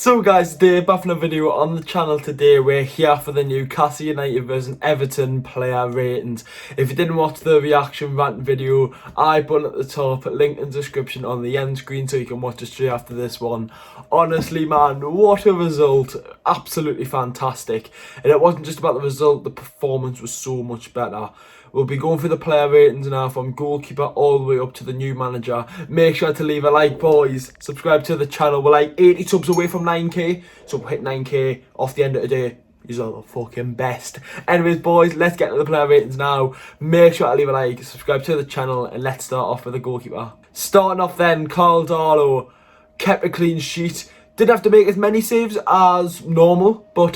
So guys, today back from a video on the channel. Today we're here for the Newcastle United versus Everton player ratings. If you didn't watch the reaction rant video, I put at the top, link in the description on the end screen so you can watch it straight after this one. Honestly man, what a result, absolutely fantastic. And it wasn't just about the result, the performance was so much better. We'll be going through the player ratings now from goalkeeper all the way up to the new manager. Make sure to leave a like, boys. Subscribe to the channel. We're like 80 subs away from 9k. So we'll hit 9k off the end of the day. You're the fucking best. Anyways, boys, let's get to the player ratings now. Make sure to leave a like, subscribe to the channel, and let's start off with the goalkeeper. Starting off then, Carl Darlow kept a clean sheet. Didn't have to make as many saves as normal, but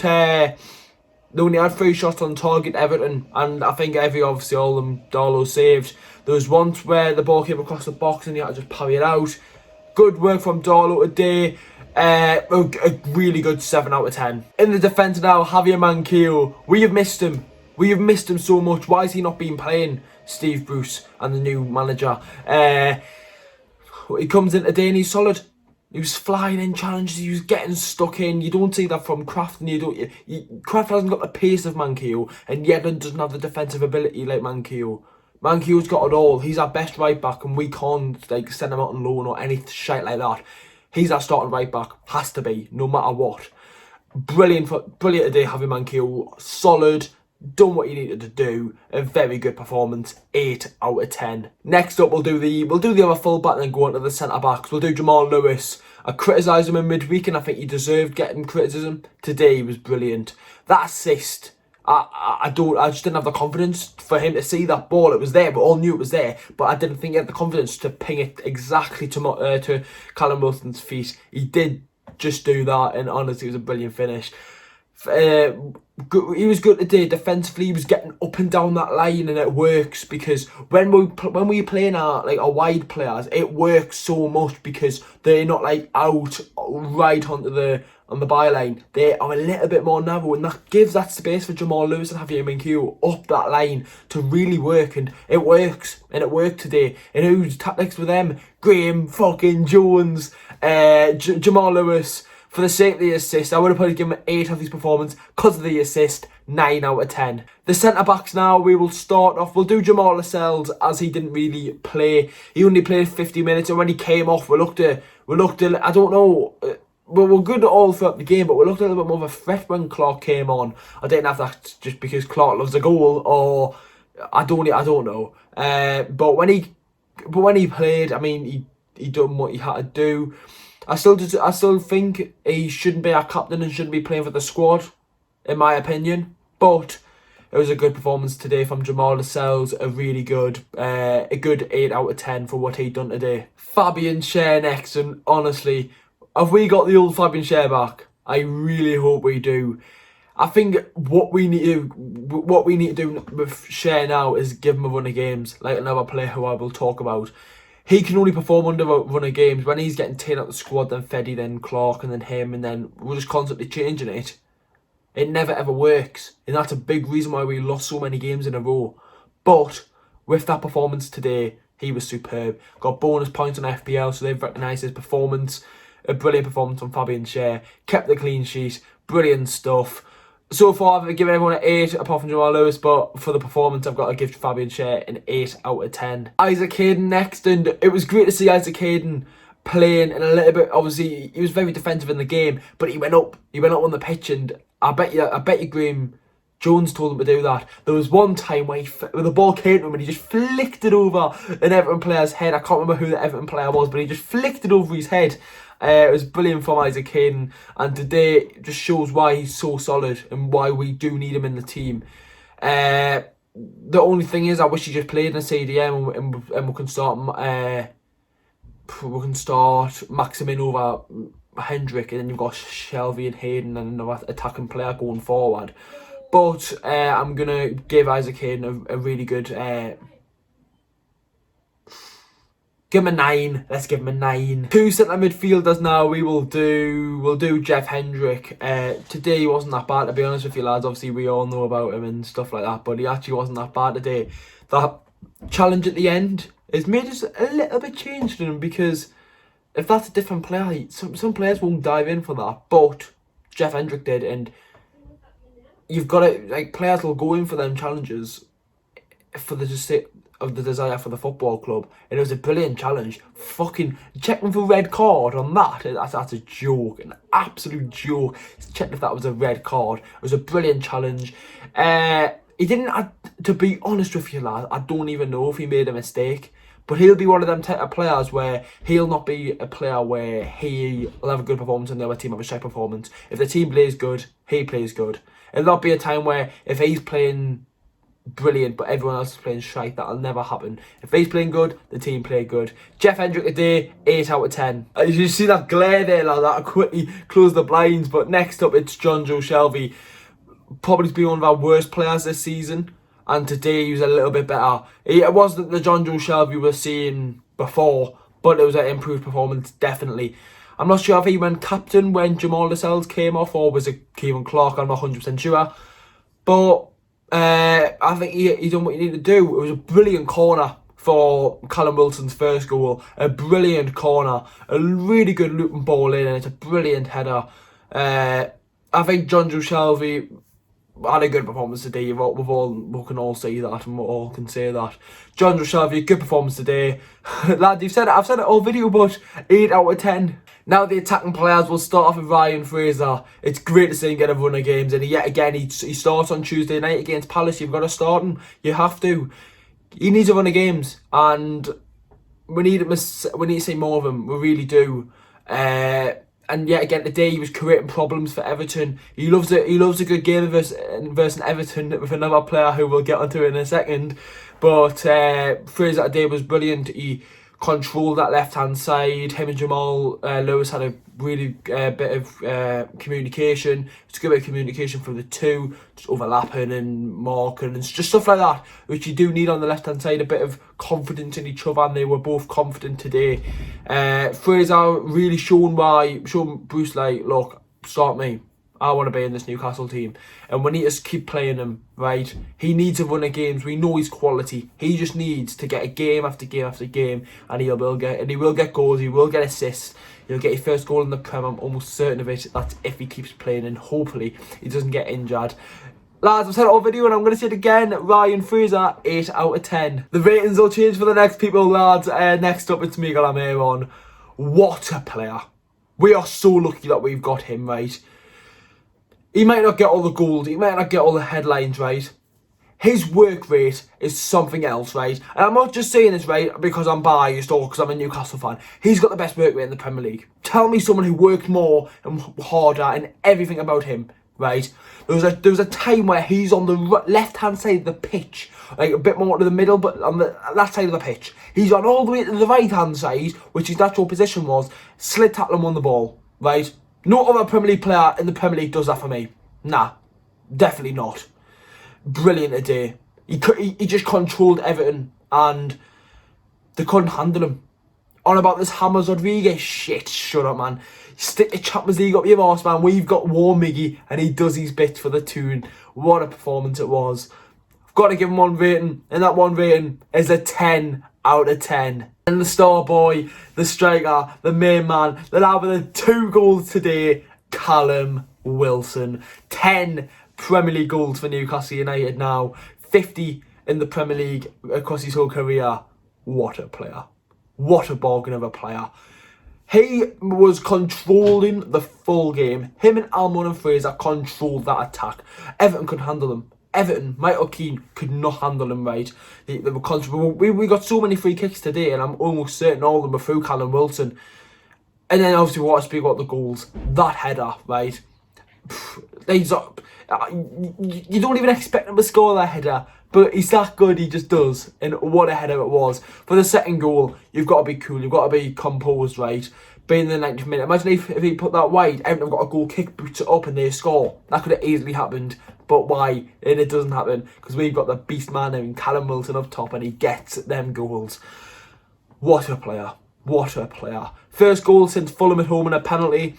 they only had 3 shots on target, Everton, and I think obviously all of them Darlow saved. There was once where the ball came across the box and he had to just parry it out. Good work from Darlow today. A really good 7 out of 10. In the defence now, Javier Manchiel. We have missed him. We have missed him so much. Why has he not been playing? Steve Bruce and the new manager. He comes in today and he's solid. He was flying in challenges, he was getting stuck in. You don't see that from Kraft, and Kraft hasn't got the pace of Manchiel, and yet doesn't have the defensive ability like Manchiel. Manchiel's got it all. He's our best right back, and we can't send him out on loan or any shite like that. He's our starting right back, has to be, no matter what. Brilliant today, Javier Manchiel, solid. Done what you needed to do. A very good performance. 8 out of 10. Next up, we'll do the other fullback and then go on to the centre backs. We'll do Jamal Lewis. I criticised him in midweek and I think he deserved getting criticism. Today he was brilliant. That assist, I just didn't have the confidence for him to see that ball. It was there, but all knew it was there. But I didn't think he had the confidence to ping it exactly to Callum Wilson's feet. He did just do that, and honestly, it was a brilliant finish. He was good today defensively. He was getting up and down that line, and it works because when we're playing our wide players, it works so much because they're not out right on the byline. They are a little bit more narrow, and that gives that space for Jamal Lewis and Javier Manchiel up that line to really work, and it works, and it worked today. And who's tactics with them? Graham fucking Jones, Jamal Lewis. For the sake of the assist, I would have probably given him 8 of his performance. Because of the assist, 9 out of 10. The centre-backs now, we will start off. We'll do Jamal Lascelles, as he didn't really play. He only played 50 minutes, and when he came off, we looked at I don't know, we were good all throughout the game, but we looked a little bit more of a threat when Clark came on. I didn't have that just because Clark loves a goal, or I don't know. But when he played, I mean, he done what he had to do. I still think he shouldn't be our captain and shouldn't be playing for the squad, in my opinion. But it was a good performance today from Jamal Lascelles. A good 8 out of 10 for what he done today. Fabian Schär next, and honestly, have we got the old Fabian Schär back? I really hope we do. I think what we need to do with Schär now is give him a run of games, like another player who I will talk about. He can only perform under a run of games. When he's getting taken out the squad, then Feddy, then Clark, and then him, and then we're just constantly changing it. It never ever works. And that's a big reason why we lost so many games in a row. But with that performance today, he was superb. Got bonus points on FPL, so they've recognised his performance. A brilliant performance from Fabian Schär. Kept the clean sheet. Brilliant stuff. So far, I've given everyone an 8, apart from Jamal Lewis, but for the performance, I've got to give Fabian Schär an 8 out of 10. Isaac Hayden next, and it was great to see Isaac Hayden playing in a little bit. Obviously, he was very defensive in the game, but he went up on the pitch, and I bet you Graham Jones told him to do that. There was one time where the ball came to him and he just flicked it over an Everton player's head. I can't remember who the Everton player was, but he just flicked it over his head. It was brilliant from Isaac Hayden, and today it just shows why he's so solid and why we do need him in the team. The only thing is, I wish he just played in a CDM and we can start Maximin over Hendrick, and then you've got Shelby and Hayden and another attacking player going forward. But I'm gonna give Isaac Hayden a really good. Give him a 9. Let's give him a 9. 2 centre midfielders now. We'll do Jeff Hendrick. Today he wasn't that bad, to be honest with you lads. Obviously we all know about him and stuff like that, but he actually wasn't that bad today. That challenge at the end has made us a little bit changed in him, because if that's a different player, some players won't dive in for that. But Jeff Hendrick did, and you've got to, like, players will go in for them challenges for the sake of the desire for the football club. And it was a brilliant challenge. Fucking checking for red card on that. That's a joke, an absolute joke. Checked if that was a red card. It was a brilliant challenge. He didn't, to be honest with you, lad, I don't even know if he made a mistake. But he'll be one of them type of players where he'll not be a player where he'll have a good performance and the other team have a shite performance. If the team plays good, he plays good. It'll not be a time where if he's playing brilliant but everyone else is playing shite, that'll never happen. If he's playing good, the team play good. Jeff Hendrick today, 8 out of 10. You see that glare there, like that, I quickly close the blinds. But next up, it's Jonjo Shelvey. Probably been one of our worst players this season. And today he was a little bit better. It wasn't the Jonjo Shelvey we were seeing before, but it was an improved performance, definitely. I'm not sure if he went captain when Jamal Lewis came off, or was it Kevin Clark, I'm not 100% sure. But I think he done what he needed to do. It was a brilliant corner for Callum Wilson's first goal. A brilliant corner. A really good looping ball in, and it's a brilliant header. I think Jonjo Shelvey had a good performance today. We can all see that, and we all can say that. Jonjo Shelvey, good performance today. Lad, I've said it all video, but 8 out of 10. Now the attacking players will start off with Ryan Fraser. It's great to see him get a run of games, and yet again he starts on Tuesday night against Palace. You've got to start him. You have to. He needs a run of games, and we need to see more of him. We really do. And yet again today he was creating problems for Everton. He loves a good game versus Everton with another player who we'll get onto in a second. But Fraser today was brilliant. He controlled that left hand side. Him and Jamal Lewis had a really bit of communication. It's a good bit of communication from the two, just overlapping and marking and just stuff like that, which you do need on the left hand side. A bit of confidence in each other, and they were both confident today. Fraser really showing Bruce, like, look, start me. I want to be in this Newcastle team, and we need to keep playing him, right? He needs a run of games. We know his quality. He just needs to get a game after game after game, and he will get goals. He will get assists. He'll get his first goal in the Prem. I'm almost certain of it. That's if he keeps playing, and hopefully he doesn't get injured. Lads, I've said it all video, and I'm going to say it again. Ryan Fraser, 8 out of 10. The ratings will change for the next people, lads. Next up, it's Miguel Almiron. What a player. We are so lucky that we've got him, right? He might not get all the goals, he might not get all the headlines, right? His work rate is something else, right? And I'm not just saying this, right, because I'm biased or because I'm a Newcastle fan. He's got the best work rate in the Premier League. Tell me someone who worked more and harder and everything about him, right? There was a time where he's on the left-hand side of the pitch, like a bit more to the middle, but on that side of the pitch. He's on all the way to the right-hand side, which his natural position was, slid tackle him on the ball, right? No other Premier League player in the Premier League does that for me. Nah, definitely not. Brilliant today. He just controlled Everton, and they couldn't handle him. On about this James Rodriguez shit. Shut up, man. Stick the Champions League up your arse, man. We've got Warm Miggy, and he does his bit for the tune. What a performance it was. I've got to give him one rating, and that one rating is a 10 out of 10. And the star boy, the striker, the main man, the lad with the 2 goals today, Callum Wilson. 10 Premier League goals for Newcastle United now. 50 in the Premier League across his whole career. What a player. What a bargain of a player. He was controlling the full game. Him and Almiron and Fraser controlled that attack. Everton could handle them. Everton, Michael Keane could not handle him, right. They were we got so many free kicks today, and I'm almost certain all of them were through Callum Wilson. And then obviously we want to speak about the goals. That header, right. You don't even expect him to score that header, but he's that good, he just does. And what a header it was. For the second goal, you've got to be cool, you've got to be composed, right. Being in the 90th minute. Imagine if he put that wide, Everton got a goal kick, boots it up, and they score. That could have easily happened. But why? And it doesn't happen. Because we've got the beast man in Callum Wilson up top, and he gets them goals. What a player. What a player. First goal since Fulham at home and a penalty.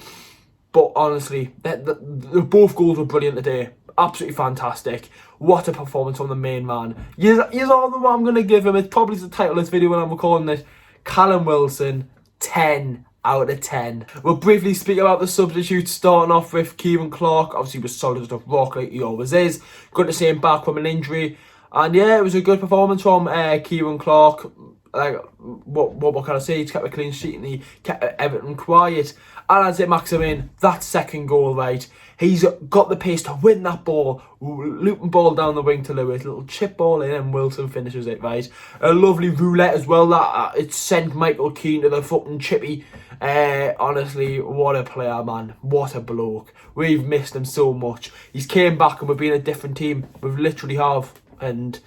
But honestly, both goals were brilliant today. Absolutely fantastic. What a performance from the main man. Here's all the one I'm going to give him. It's probably the title of this video when I'm recording this. Callum Wilson, 10 out of 10. We'll briefly speak about the substitutes, starting off with Kieran Clark. Obviously, he was solid as a rock like he always is. Good to see him back from an injury. And yeah, it was a good performance from Kieran Clark. Like, what can I say? He's kept a clean sheet and he kept Everton quiet. And as it Maximin, that second goal, right? He's got the pace to win that ball, looping ball down the wing to Lewis, little chip ball in, and Wilson finishes it, right? A lovely roulette as well, that it sent Michael Keane to the fucking chippy. Honestly, what a player, man. What a bloke. We've missed him so much. He's came back and we've been a different team. We literally have. And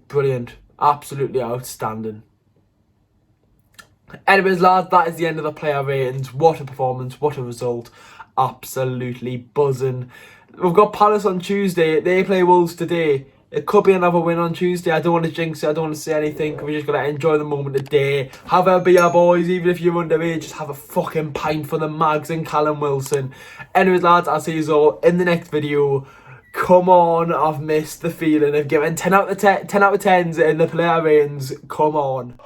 brilliant. Absolutely outstanding. Anyways, lads, that is the end of the player ratings. What a performance, what a result. Absolutely buzzing. We've got Palace on Tuesday. They play Wolves today. It could be another win on Tuesday. I don't want to jinx it. I don't want to say anything. We're just going to enjoy the moment today. Have a beer, boys. Even if you're underage, just have a fucking pint for the Mags and Callum Wilson. Anyways, lads, I'll see you all in the next video. Come on, I've missed the feeling of giving 10 out of 10s in the player ratings. Come on.